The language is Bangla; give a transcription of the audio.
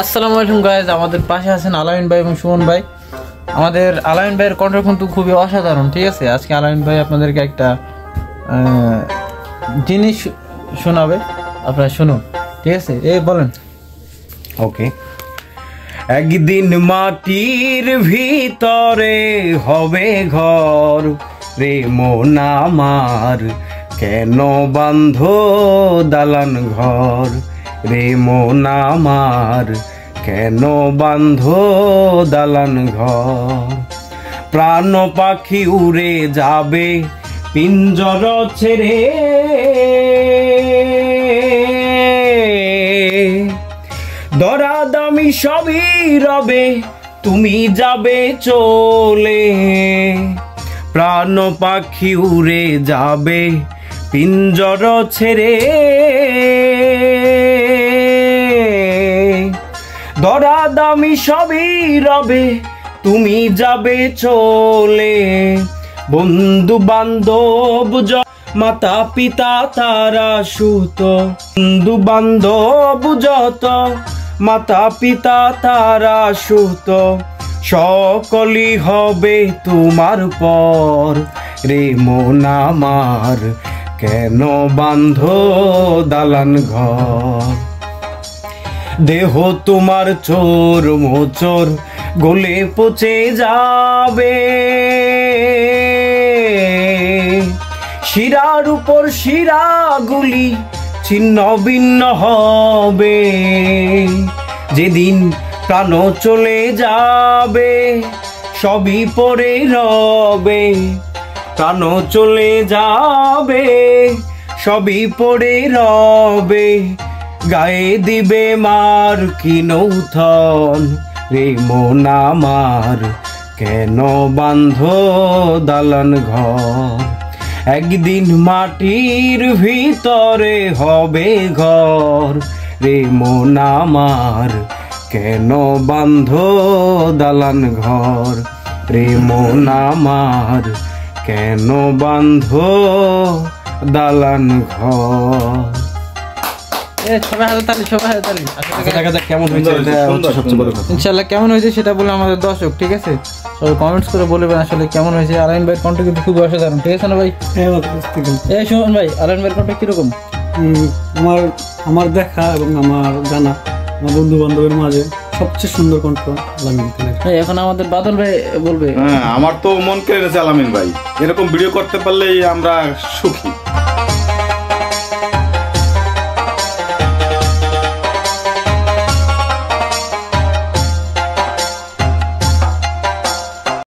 আসসালামু আলাইকুম গাইজ, আমাদের পাশে আছেন আলামিন ভাই এবং সুমন ভাই। আমাদের আলামিন ভাইয়ের কণ্ঠ কিন্তু খুবই অসাধারণ, ঠিক আছে। আজকে আলামিন ভাই আপনাদেরকে একটা জিনিস শোনাবে, আপনারা শুনুন, ঠিক আছে। বলেন। ওকে। একদিন মাটির ভিতরে হবে ঘর রে মন আমার, কেন বান্ধ দালান ঘর রে মন আমার, কেন বান্ধ দালান ঘর। প্রাণ পাখি উড়ে যাবে পিঞ্জর ছেড়ে, দরা দামি সবই রবে তুমি যাবে চলে। প্রাণ পাখি উড়ে যাবে পিঞ্জর ছেড়ে, দরা দামি সবই রবে তুমি যাবে চলে। বন্ধু বান্ধব মাতা পিতা তারা সুত, বন্ধু বান্ধব যত মাতা পিতা তারা সুত, সকলই হবে তোমার পর রে মন আমার, কেন বান্ধ দালান ঘর। দেহ তোমার চোর মোচর গলে পচে যাবে, শিরার উপর শিরাগুলি ছিন্ন ভিন্ন হবে। যেদিন প্রাণ চলে যাবে সবই পড়ে রবে, প্রাণ চলে যাবে সবই পড়ে রবে। গায়ে দিবে মার কি নৌথন রে মন আমার, কেন বান্ধ দালান ঘর। একদিন মাটির ভিতরে হবে ঘর রে মন আমার, কেন বান্ধ দালান ঘর রে মন আমার, কেন বান্ধ দালান ঘর। ইনশাআল্লাহ কেমন হয়েছে সেটা বলে আমাদের দর্শক, ঠিক আছে, সবাই কমেন্টস করে বলবেন আসলে কেমন হয়েছে। আলামিন ভাইয়ের কণ্ঠ কিন্তু খুব অসাধারণ, ঠিক আছে না ভাই? সুমন ভাই, আলামিন ভাইয়ের কণ্ঠ কিরকম? আমার দেখা এবং আমার জানা আমার বন্ধু বান্ধবের মাঝে সবচেয়ে সুন্দর কণ্ঠ আলামিন ভাই। এখন আমাদের বাদল ভাই বলবে। আমার তো মন কেড়ে গেছে আলামিন ভাই, এরকম ভিডিও করতে পারলেই আমরা সুখী।